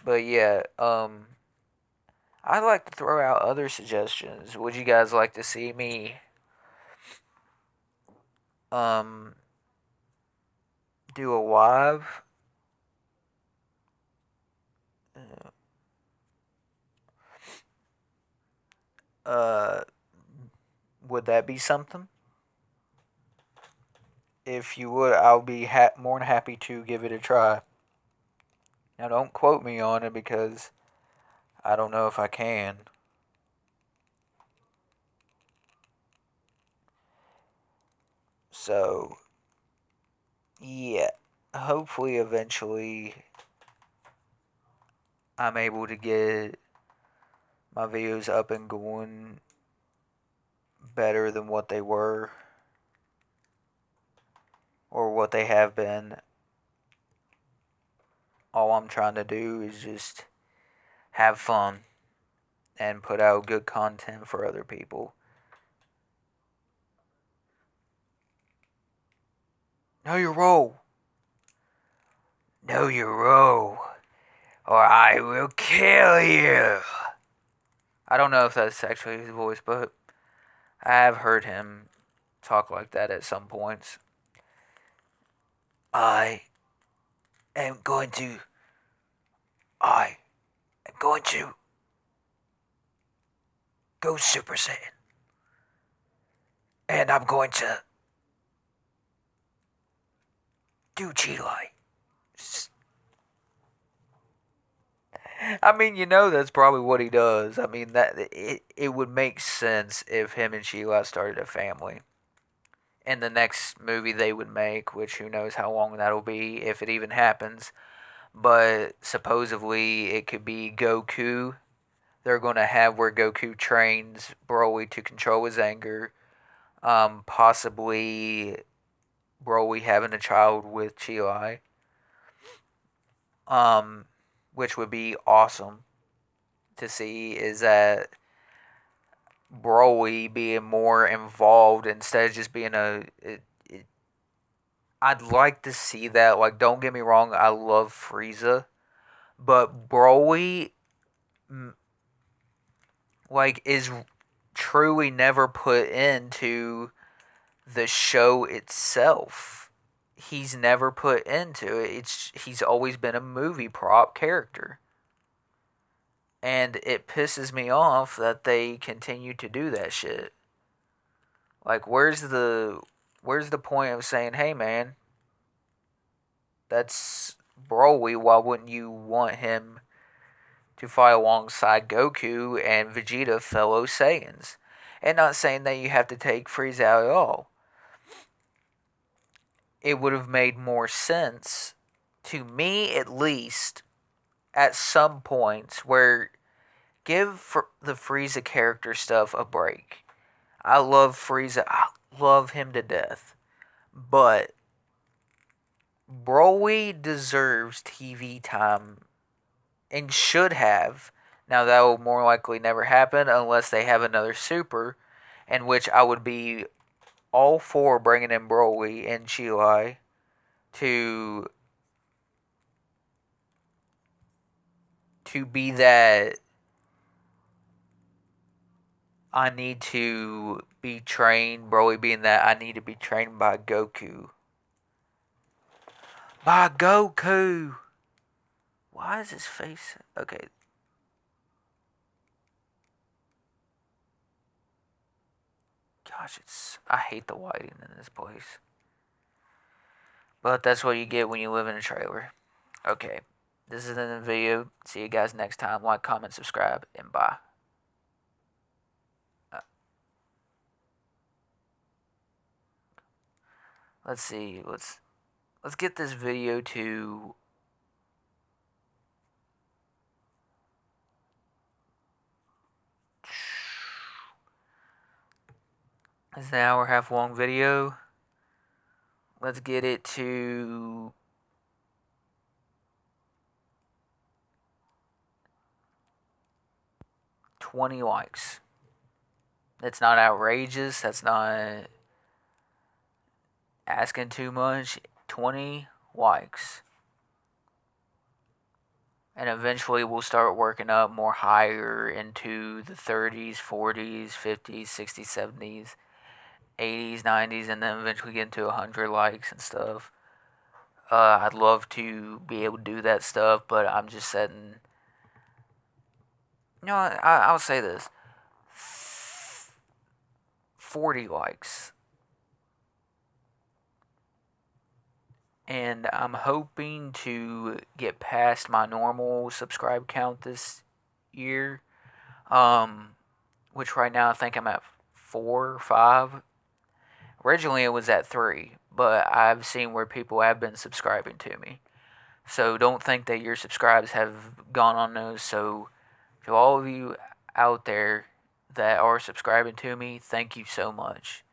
But yeah, I'd like to throw out other suggestions. Would you guys like to see me um do a live? Uh, would that be something? If you would, I'll be more than happy to give it a try. Now, don't quote me on it because I don't know if I can. So, yeah, hopefully, eventually, I'm able to get my videos up and going better than what they were or what they have been. All I'm trying to do is just have fun and put out good content for other people. Know your role. Know your role, or I will kill you. I don't know if that's actually his voice, but I have heard him talk like that at some points. I am going to. I am going to go Super Saiyan. And I'm going to do Chi. I mean, that's probably what he does. I mean, it would make sense if him and Sheila started a family. In the next movie they would make, which who knows how long that'll be, if it even happens. But supposedly it could be Goku. They're going to have where Goku trains Broly to control his anger. Possibly Broly having a child with Chi. Um, which would be awesome to see, is that Broly being more involved instead of just being I'd like to see that. Like, don't get me wrong, I love Frieza, but Broly, like, is truly never put into the show itself. He's never put into it. He's always been a movie prop character. And it pisses me off that they continue to do that shit. Like, where's the point of saying, "Hey man, that's Broly, why wouldn't you want him to fight alongside Goku and Vegeta, fellow Saiyans?" And not saying that you have to take Frieza out at all. It would have made more sense, to me at least, at some points where give the Frieza character stuff a break. I love Frieza. I love him to death. But Broly deserves TV time and should have. Now, that will more likely never happen unless they have another Super, in which I would be all for bringing in Broly and Chilai to be that I need to be trained, Broly being that I need to be trained by Goku. By Goku! Why is his face? Okay. Gosh, I hate the lighting in this place. But that's what you get when you live in a trailer. Okay. This is the video. See you guys next time. Like, comment, subscribe, and bye. Uh, let's see. let's get this video to 'It's an hour and a half long video. Let's get it to 20 likes. That's not outrageous. That's not asking too much. 20 likes. And eventually we'll start working up more higher into the 30s, 40s, 50s, 60s, 70s, 80s, 90s, and then eventually get into 100 likes and stuff. I'd love to be able to do that stuff, but I'm just setting. You know what? I'll say this 40 likes. And I'm hoping to get past my normal subscribe count this year. Which right now I think I'm at 4 or 5. Originally it was at 3, but I've seen where people have been subscribing to me. So don't think that your subscribes have gone on those. So to all of you out there that are subscribing to me, thank you so much.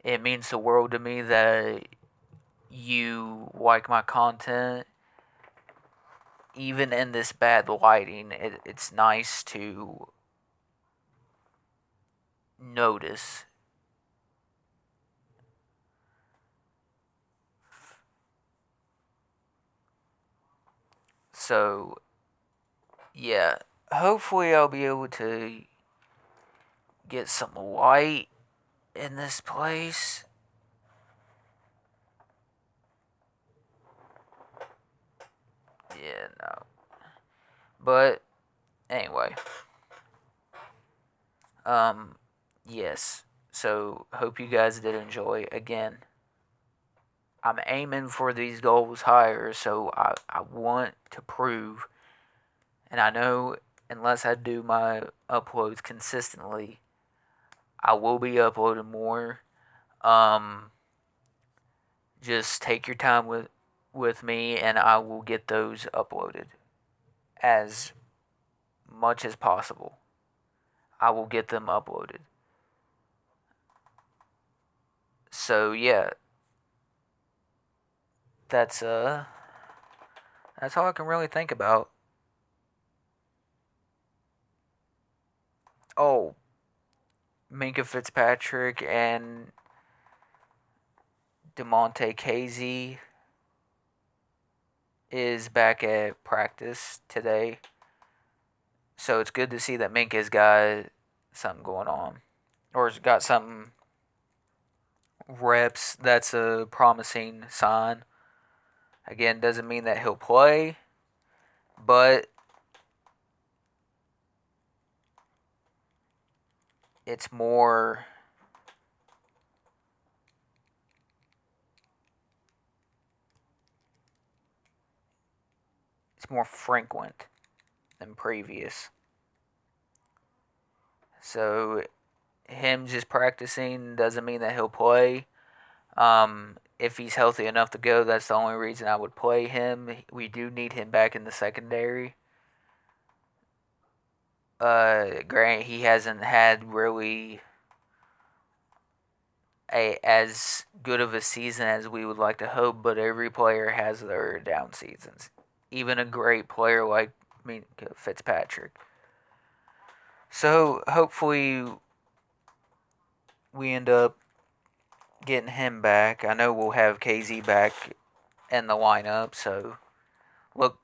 It means the world to me that you like my content. Even in this bad lighting, it's nice to notice. So, yeah, hopefully I'll be able to get some light in this place. Yeah, no. But anyway, um, yes. So hope you guys did enjoy. Again, I'm aiming for these goals higher, so I want to prove, and I know unless I do my uploads consistently, I will be uploading more. Um, just take your time with me, and I will get those uploaded as much as possible. I will get them uploaded. So yeah, that's that's all I can really think about. Oh, Minka Fitzpatrick and DeMonte Casey is back at practice today. So it's good to see that Minka's got something going on. Or has got some reps. That's a promising sign. Again, doesn't mean that he'll play, but it's more frequent than previous. So him just practicing doesn't mean that he'll play. If he's healthy enough to go, that's the only reason I would play him. We do need him back in the secondary. Grant, he hasn't had really as good of a season as we would like to hope, but every player has their down seasons. Even a great player like Fitzpatrick. So hopefully we end up getting him back. I know we'll have KZ back in the lineup, so look,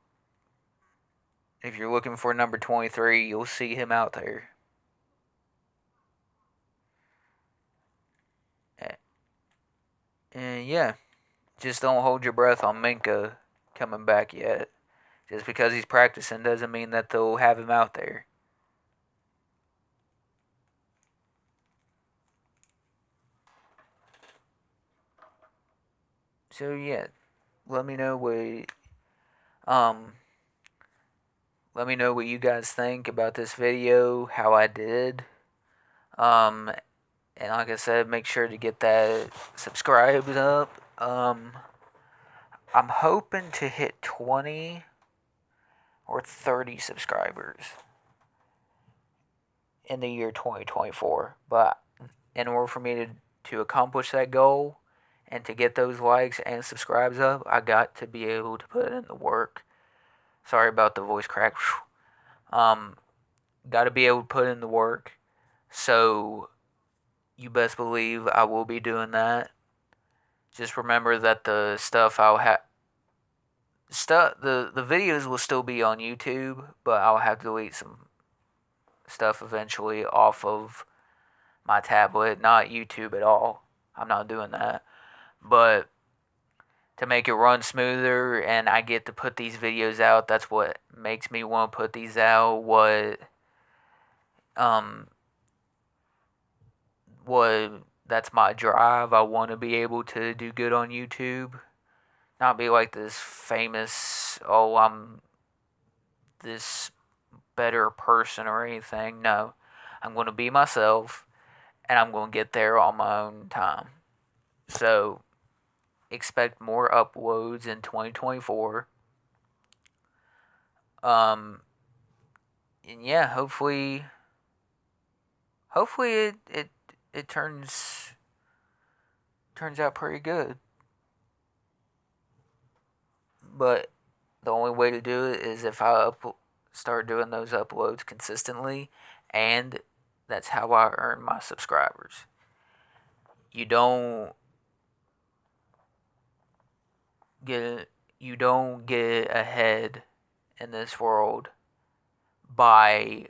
if you're looking for number 23, you'll see him out there. And yeah, just don't hold your breath on Minka coming back yet. Just because he's practicing doesn't mean that they'll have him out there. So yeah, let me know what um let me know what you guys think about this video, how I did. Um and like I said, make sure to get that subscribed up. I'm hoping to hit 20 or 30 subscribers in the year 2024. But in order for me to accomplish that goal and to get those likes and subscribes up, I got to be able to put in the work. Sorry about the voice crack. Um, got to be able to put in the work. So you best believe I will be doing that. Just remember that the stuff I'll have the videos will still be on YouTube, but I'll have to delete some stuff eventually off of my tablet, not YouTube at all. I'm not doing that. But to make it run smoother and I get to put these videos out, that's what makes me want to put these out. Um what that's my drive. I want to be able to do good on YouTube. Not be like this famous, oh, I'm this better person or anything. No. I'm going to be myself and I'm going to get there on my own time. So, expect more uploads in 2024. Um and yeah, hopefully it turns out pretty good. But the only way to do it is if start doing those uploads consistently, and that's how I earn my subscribers. You don't get ahead in this world by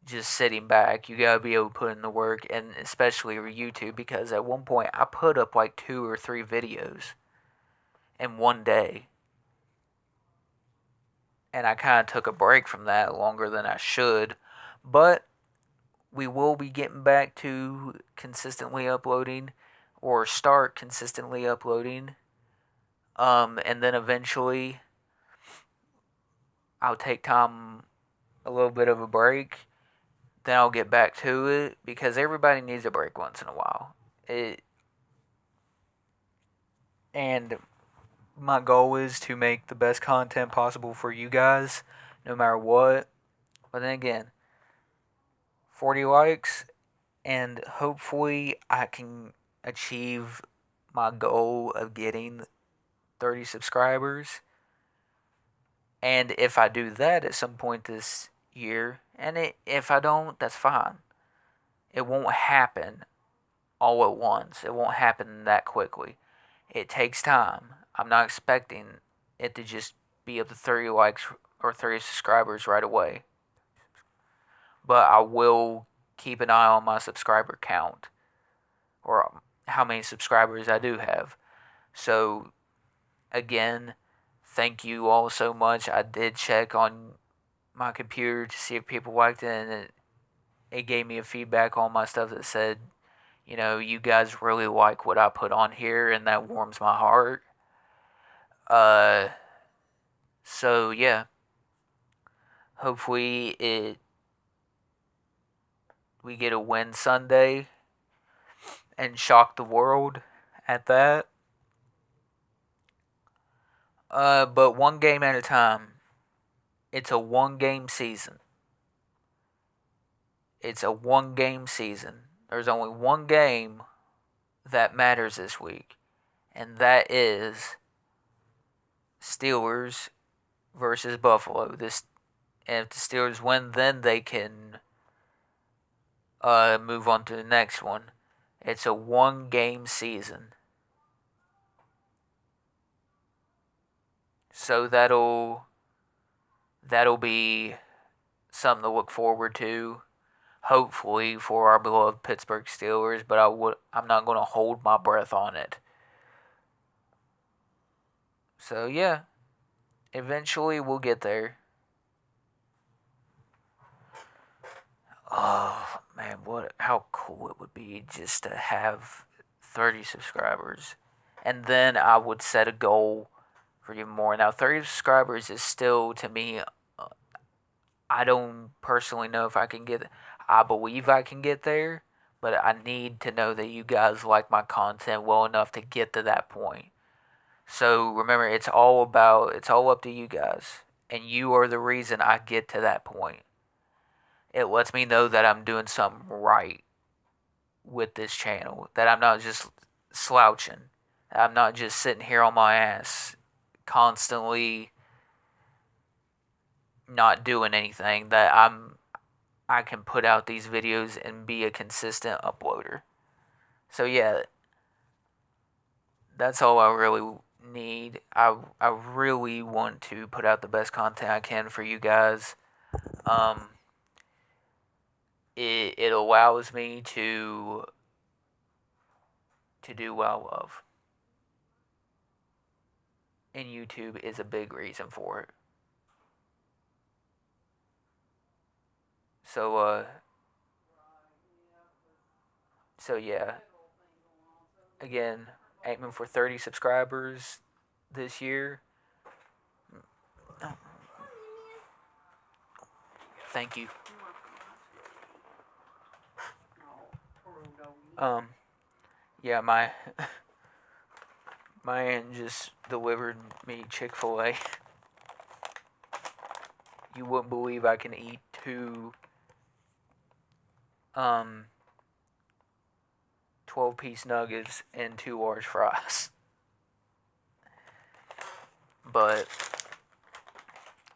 just sitting back. You gotta be able to put in the work, and especially with YouTube, because at one point I put up like 2 or 3 videos in one day, and I kind of took a break from that longer than I should, but we will be getting back to consistently uploading or start consistently uploading. And then eventually I'll take time, a little bit of a break. Then I'll get back to it because everybody needs a break once in a while. It and my goal is to make the best content possible for you guys, no matter what. But then again, 40 likes, and hopefully I can achieve my goal of getting 30 subscribers. And if I do that at some point this year, if I don't, that's fine. It won't happen all at once. It won't happen that quickly. It takes time. I'm not expecting it to just be up to 30 likes or 30 subscribers right away. But I will keep an eye on my subscriber count or how many subscribers I do have. So, again, thank you all so much. I did check on my computer to see if people liked it, and it gave me a feedback on my stuff that said, you guys really like what I put on here, and that warms my heart. Uh, so yeah, hopefully we get a win Sunday and shock the world at that. But one game at a time. It's a one game season. It's a one game season. There's only one game that matters this week, and that is Steelers versus Buffalo. And if the Steelers win, then they can move on to the next one. It's a one game season. So that'll be something to look forward to. Hopefully for our beloved Pittsburgh Steelers, but I'm not going to hold my breath on it. So yeah, eventually we'll get there. Oh man, how cool it would be just to have 30 subscribers. And then I would set a goal for even more. Now 30 subscribers is still, to me, I don't personally know if I can get. I believe I can get there, but I need to know that you guys like my content well enough to get to that point. So remember, it's all up to you guys, and you are the reason I get to that point. It lets me know that I'm doing something right with this channel, that I'm not just slouching, I'm not just sitting here on my ass constantly not doing anything, that I can put out these videos and be a consistent uploader. So yeah, that's all I really need. I really want to put out the best content I can for you guys. Um, it allows me to do what I love, and YouTube is a big reason for it. So so yeah, again, aiming for 30 subscribers this year. Thank you. Um, yeah, my aunt just delivered me Chick-fil-A. You wouldn't believe I can eat two um 12-piece nuggets and two large fries. But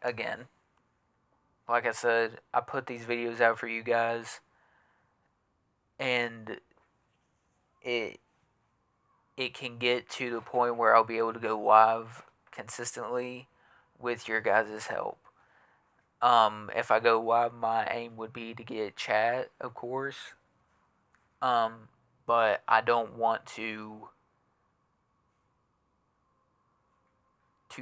again, like I said, I put these videos out for you guys, and it it can get to the point where I'll be able to go live consistently with your guys' help. If I go live, my aim would be to get chat, of course. Um, but I don't want to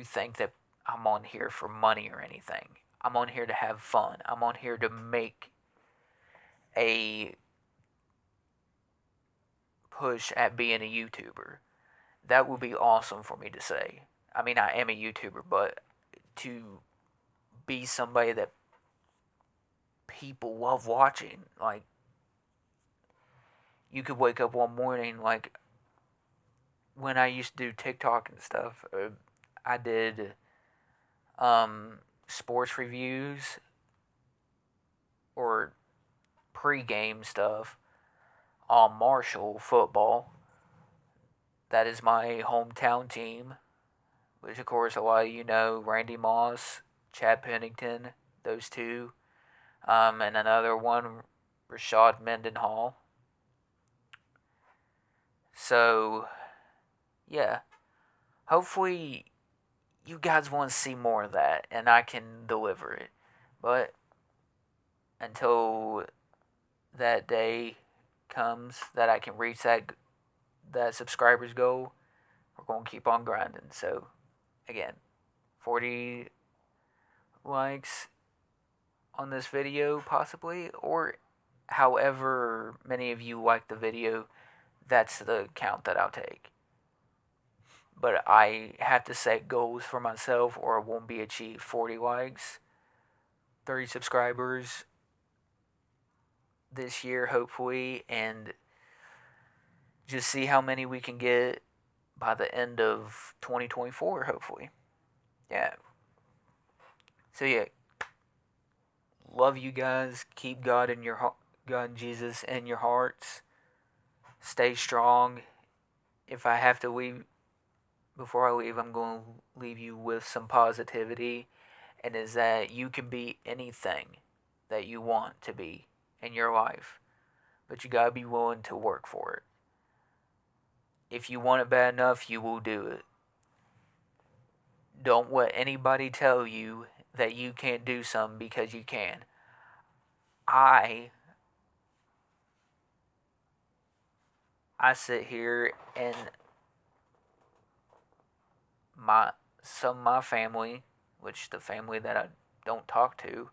think that I'm on here for money or anything. I'm on here to have fun. I'm on here to make a push at being a YouTuber. That would be awesome for me to say. I mean, I am a YouTuber, but to be somebody that people love watching. Like, you could wake up one morning, like, when I used to do TikTok and stuff, I did sports reviews or pre-game stuff on Marshall football. That is my hometown team, which of course a lot of you know Randy Moss, Chad Pennington, those two, and another one, Rashad Mendenhall. So, yeah, hopefully you guys want to see more of that, and I can deliver it. But until that day comes that I can reach that subscribers goal, we're gonna keep on grinding. So again, 40 likes on this video possibly, or however many of you like the video, that's the count that I'll take. But I have to set goals for myself or it won't be achieved. 40 likes, 30 subscribers this year, hopefully, and just see how many we can get by the end of 2024, hopefully. Yeah. So, yeah, love you guys. Keep God in your God and Jesus in your hearts. Stay strong. If I have to leave before I leave, I'm going to leave you with some positivity, and is that you can be anything that you want to be in your life, but you got to be willing to work for it. If you want it bad enough, you will do it. Don't let anybody tell you that you can't do something because you can. I I sit here and my some of my family, which the family that I don't talk to,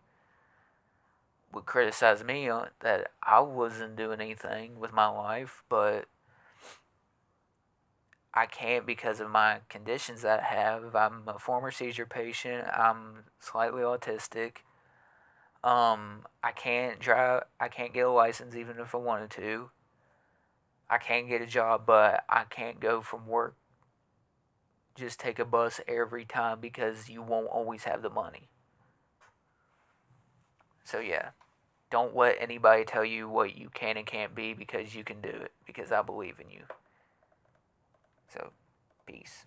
would criticize me on that I wasn't doing anything with my life, but I can't because of my conditions that I have. I'm a former seizure patient. I'm slightly autistic. I can't drive. I can't get a license even if I wanted to. I can't get a job, but I can't go from work just take a bus every time because you won't always have the money. So, yeah, don't let anybody tell you what you can and can't be because you can do it, because I believe in you. So, peace.